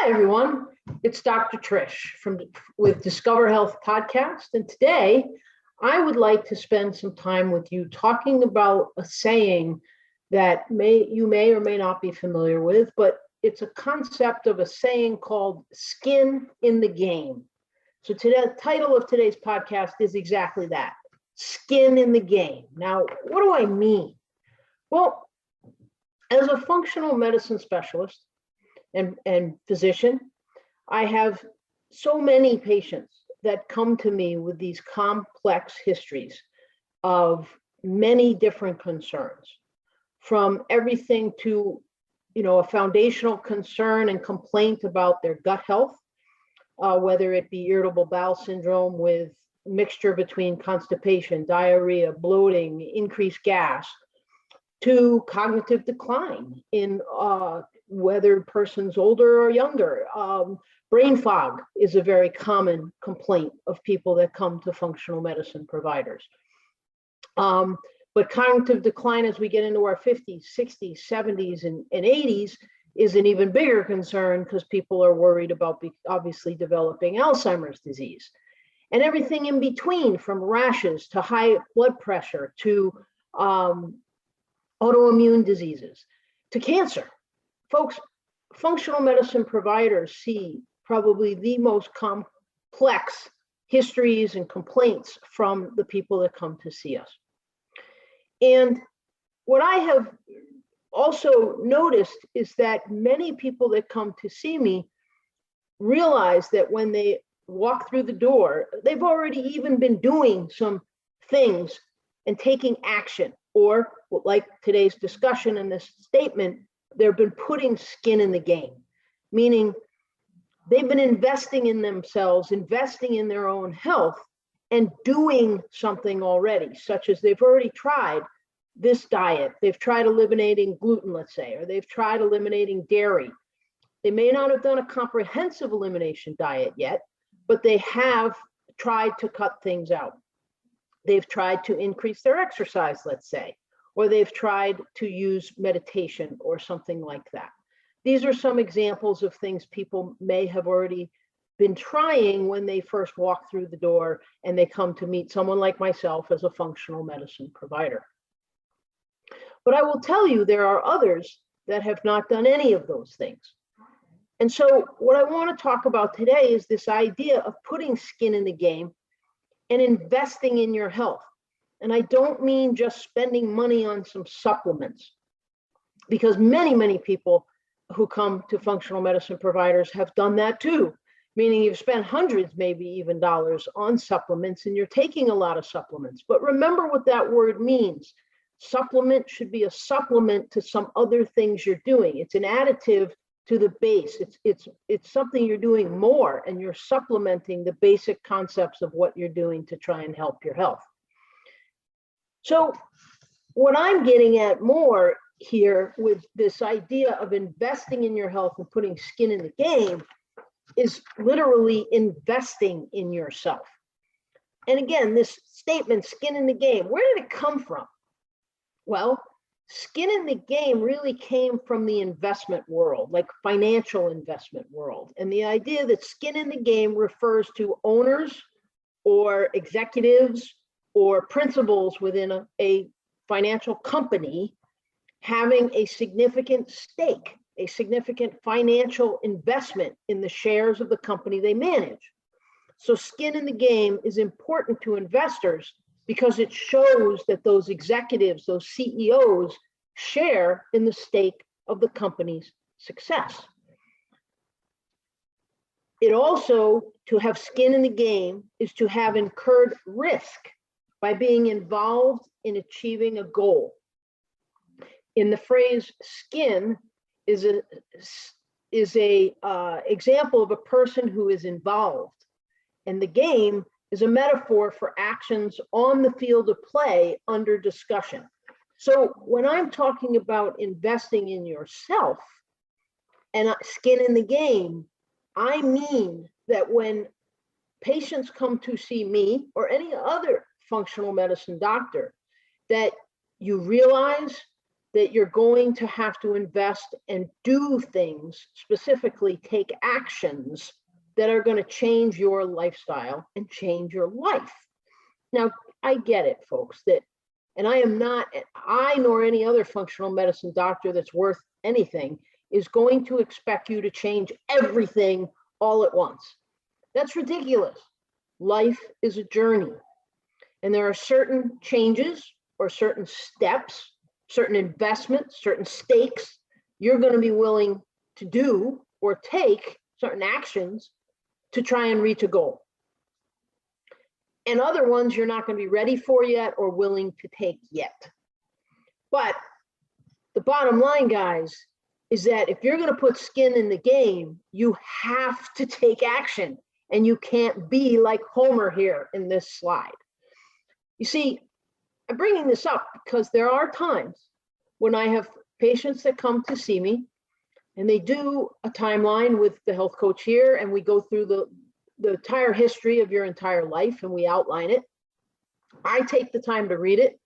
Hi, everyone. It's Dr. Trish with Discover Health Podcast. And today I would like to spend some time with you talking about a saying that you may or may not be familiar with, but it's a concept of a saying called skin in the game. So the title of today's podcast is exactly that, skin in the game. Now, what do I mean? Well, as a functional medicine specialist, and physician, I have so many patients that come to me with these complex histories of many different concerns, from everything to, a foundational concern and complaint about their gut health, whether it be irritable bowel syndrome with mixture between constipation, diarrhea, bloating, increased gas, to cognitive decline in whether person's older or younger. Brain fog is a very common complaint of people that come to functional medicine providers. But cognitive decline as we get into our 50s, 60s, 70s, and 80s is an even bigger concern because people are worried about obviously developing Alzheimer's disease. And everything in between, from rashes to high blood pressure to autoimmune diseases to cancer. Folks, functional medicine providers see probably the most complex histories and complaints from the people that come to see us. And what I have also noticed is that many people that come to see me realize that when they walk through the door, they've already even been doing some things and taking action, or like today's discussion and this statement, they've been putting skin in the game, meaning they've been investing in themselves, investing in their own health, and doing something already, such as they've already tried this diet. They've tried eliminating gluten, let's say, or they've tried eliminating dairy. They may not have done a comprehensive elimination diet yet, but they have tried to cut things out. They've tried to increase their exercise, let's say, or they've tried to use meditation or something like that. These are some examples of things people may have already been trying when they first walk through the door and they come to meet someone like myself as a functional medicine provider. But I will tell you, there are others that have not done any of those things. And so what I want to talk about today is this idea of putting skin in the game and investing in your health. And I don't mean just spending money on some supplements, because many, many people who come to functional medicine providers have done that too, meaning you've spent hundreds, maybe even dollars on supplements, and you're taking a lot of supplements. But remember what that word means. Supplement should be a supplement to some other things you're doing. It's an additive to the base. It's something you're doing more, and you're supplementing the basic concepts of what you're doing to try and help your health. So what I'm getting at more here with this idea of investing in your health and putting skin in the game is literally investing in yourself. And again, this statement, skin in the game, where did it come from? Well, skin in the game really came from the investment world, like financial investment world. And the idea that skin in the game refers to owners or executives or principals within a financial company having a significant stake, a significant financial investment in the shares of the company they manage. So skin in the game is important to investors because it shows that those executives, those CEOs, share in the stake of the company's success. It also, to have skin in the game, is to have incurred risk by being involved in achieving a goal. In the phrase skin is a example of a person who is involved, and the game is a metaphor for actions on the field of play under discussion. So when I'm talking about investing in yourself and skin in the game, I mean that when patients come to see me or any other functional medicine doctor, that you realize that you're going to have to invest and do things, specifically take actions that are going to change your lifestyle and change your life. Now, I get it, folks, that, and I nor any other functional medicine doctor that's worth anything is going to expect you to change everything all at once. That's ridiculous. Life is a journey, and there are certain changes or certain steps, certain investments, certain stakes you're going to be willing to do or take certain actions to try and reach a goal. And other ones you're not going to be ready for yet or willing to take yet. But the bottom line, guys, is that if you're going to put skin in the game, you have to take action, and you can't be like Homer here in this slide. You see, I'm bringing this up because there are times when I have patients that come to see me and they do a timeline with the health coach here, and we go through the entire history of your entire life and we outline it. I take the time to read it.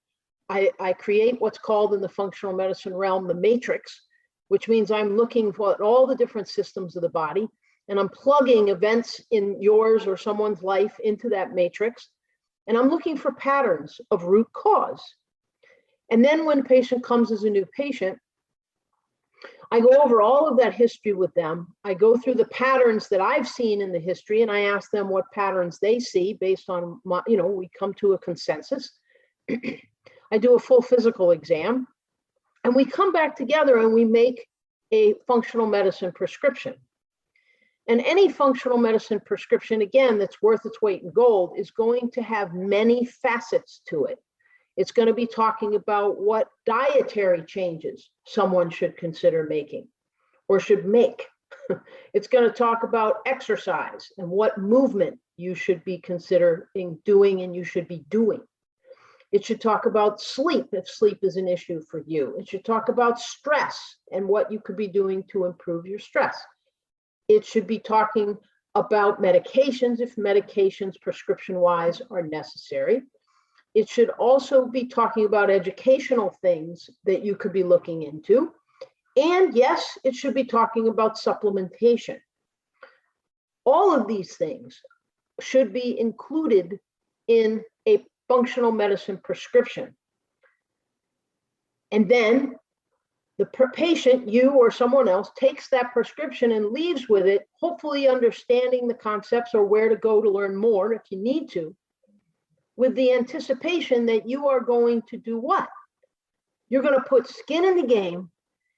I create what's called in the functional medicine realm the matrix, which means I'm looking for all the different systems of the body, and I'm plugging events in yours or someone's life into that matrix. And I'm looking for patterns of root cause. And then when a patient comes as a new patient, I go over all of that history with them. I go through the patterns that I've seen in the history, and I ask them what patterns they see based on my, we come to a consensus. I do a full physical exam, and we come back together and we make a functional medicine prescription. And any functional medicine prescription, again, that's worth its weight in gold, is going to have many facets to it. It's going to be talking about what dietary changes someone should consider making or should make. It's going to talk about exercise and what movement you should be considering doing and you should be doing. It should talk about sleep, if sleep is an issue for you. It should talk about stress and what you could be doing to improve your stress. It should be talking about medications, if medications prescription-wise are necessary. It should also be talking about educational things that you could be looking into. And yes, it should be talking about supplementation. All of these things should be included in a functional medicine prescription. And then the patient, you or someone else, takes that prescription and leaves with it, hopefully understanding the concepts or where to go to learn more if you need to, with the anticipation that you are going to do what? You're going to put skin in the game,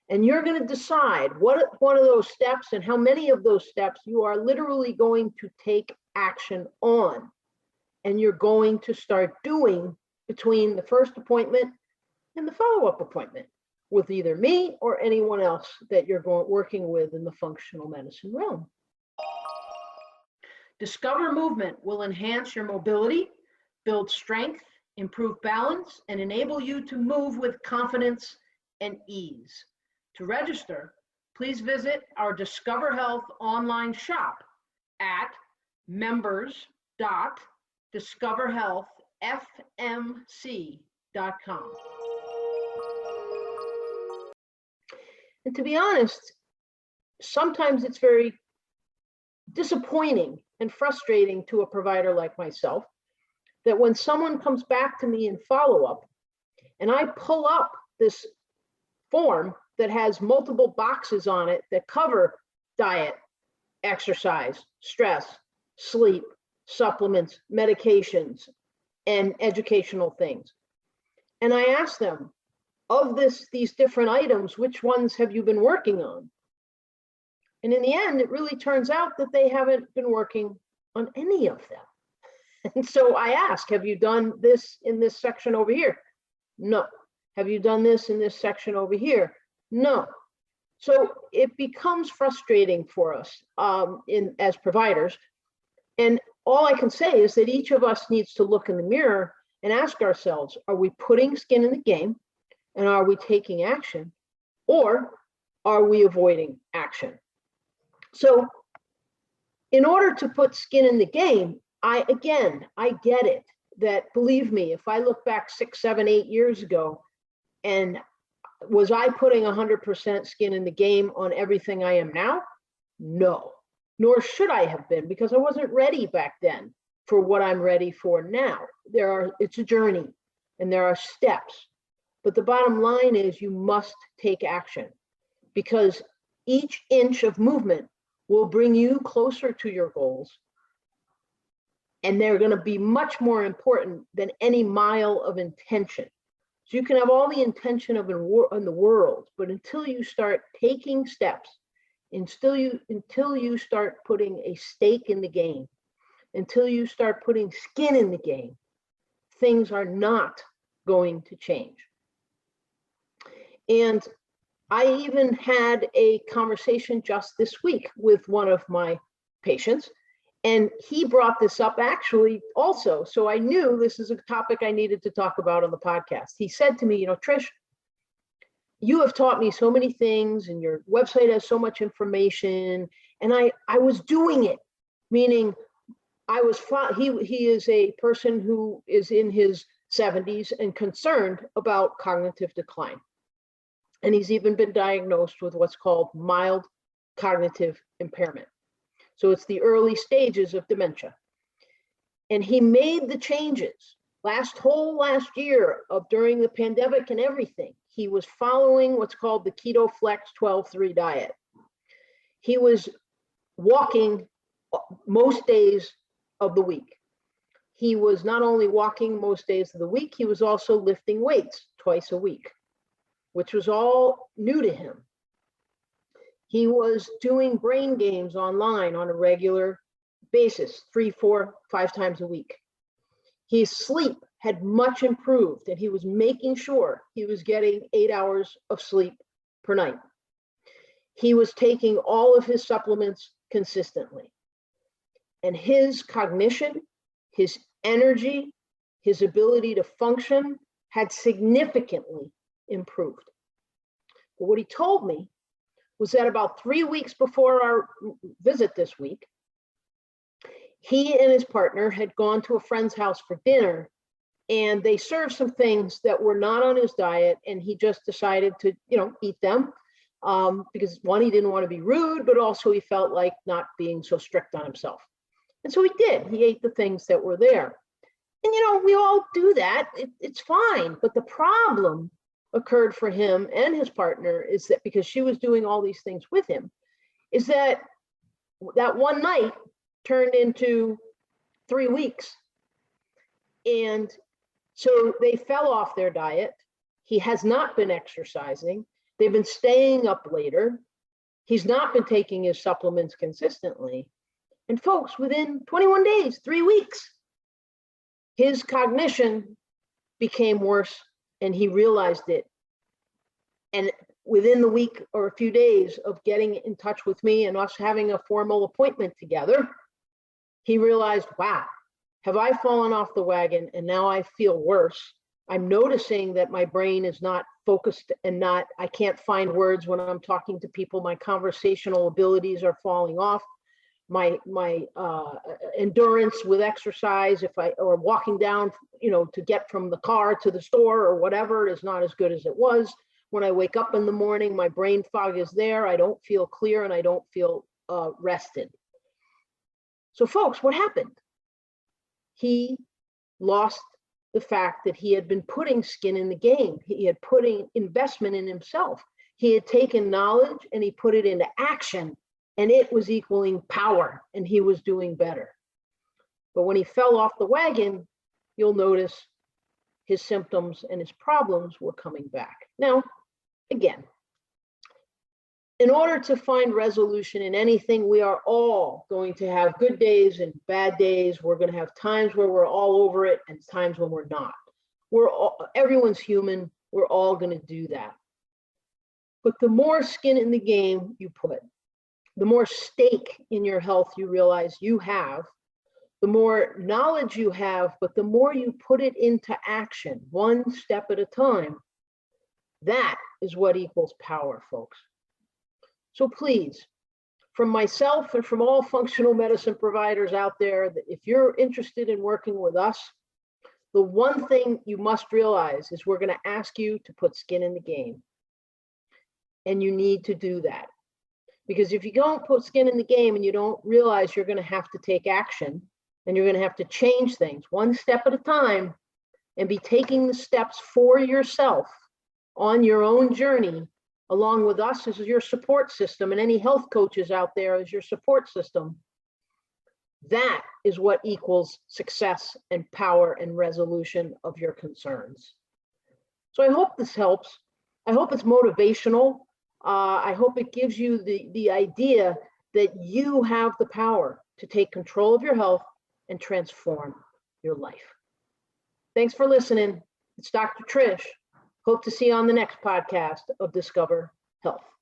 and you're going to decide what one of those steps and how many of those steps you are literally going to take action on. And you're going to start doing between the first appointment and the follow-up appointment with either me or anyone else that you're working with in the functional medicine realm. Discover Movement will enhance your mobility, build strength, improve balance, and enable you to move with confidence and ease. To register, please visit our Discover Health online shop at members.discoverhealthfmc.com. And to be honest, sometimes it's very disappointing and frustrating to a provider like myself that when someone comes back to me in follow-up and I pull up this form that has multiple boxes on it that cover diet, exercise, stress, sleep, supplements, medications, and educational things. And I ask them, of these different items, which ones have you been working on? And in the end, it really turns out that they haven't been working on any of them. And so I ask, have you done this in this section over here? No. Have you done this in this section over here? No. So it becomes frustrating for us as providers. And all I can say is that each of us needs to look in the mirror and ask ourselves, are we putting skin in the game? And are we taking action, or are we avoiding action? So in order to put skin in the game, I get it that, believe me, if I look back 6, 7, 8 years ago and Was I putting 100% skin in the game on everything I am now? No, nor should I have been, because I wasn't ready back then for what I'm ready for now. It's a journey and there are steps, but the bottom line is you must take action, because each inch of movement will bring you closer to your goals. And they're going to be much more important than any mile of intention. So you can have all the intention in the world, but until you start taking steps, until you start putting a stake in the game, until you start putting skin in the game, things are not going to change. And I even had a conversation just this week with one of my patients, and he brought this up actually also. So I knew this is a topic I needed to talk about on the podcast. He said to me, Trish, you have taught me so many things and your website has so much information. And I was doing it, meaning he is a person who is in his 70s and concerned about cognitive decline. And he's even been diagnosed with what's called mild cognitive impairment. So it's the early stages of dementia. And he made the changes last year during the pandemic and everything. He was following what's called the Keto Flex 12-3 diet. He was walking most days of the week. He was not only walking most days of the week, he was also lifting weights twice a week, which was all new to him. He was doing brain games online on a regular basis, 3, 4, 5 times a week. His sleep had much improved, and he was making sure he was getting 8 hours of sleep per night. He was taking all of his supplements consistently. And his cognition, his energy, his ability to function had significantly improved. But what he told me was that about 3 weeks before our visit this week, he and his partner had gone to a friend's house for dinner, and they served some things that were not on his diet, and he just decided to, eat them because one, he didn't want to be rude, but also he felt like not being so strict on himself. And so he did. He ate the things that were there. And, we all do that. It's fine. But the problem occurred for him and his partner is that because she was doing all these things with him, is that one night turned into 3 weeks. And so they fell off their diet. He has not been exercising. They've been staying up later. He's not been taking his supplements consistently. And folks, within 21 days, 3 weeks, his cognition became worse and he realized it. And within the week or a few days of getting in touch with me and us having a formal appointment together, he realized, wow, have I fallen off the wagon and now I feel worse? I'm noticing that my brain is not focused and I can't find words when I'm talking to people. My conversational abilities are falling off. My endurance with exercise, or walking down, to get from the car to the store or whatever, is not as good as it was. When I wake up in the morning, my brain fog is there. I don't feel clear and I don't feel rested. So folks, what happened? He lost the fact that he had been putting skin in the game. He had putting investment in himself. He had taken knowledge and he put it into action, and it was equaling power, and he was doing better. But when he fell off the wagon, you'll notice his symptoms and his problems were coming back. Now, again, in order to find resolution in anything, we are all going to have good days and bad days. We're going to have times where we're all over it and times when we're not. Everyone's human. We're all going to do that. But the more skin in the game you put, the more stake in your health you realize you have, the more knowledge you have, but the more you put it into action, one step at a time, that is what equals power, folks. So please, from myself and from all functional medicine providers out there, that if you're interested in working with us, the one thing you must realize is we're going to ask you to put skin in the game. And you need to do that. Because if you don't put skin in the game and you don't realize you're going to have to take action and you're going to have to change things one step at a time and be taking the steps for yourself on your own journey, along with us as your support system and any health coaches out there as your support system, that is what equals success and power and resolution of your concerns. So I hope this helps. I hope it's motivational. I hope it gives you the idea that you have the power to take control of your health and transform your life. Thanks for listening. It's Dr. Trish. Hope to see you on the next podcast of Discover Health.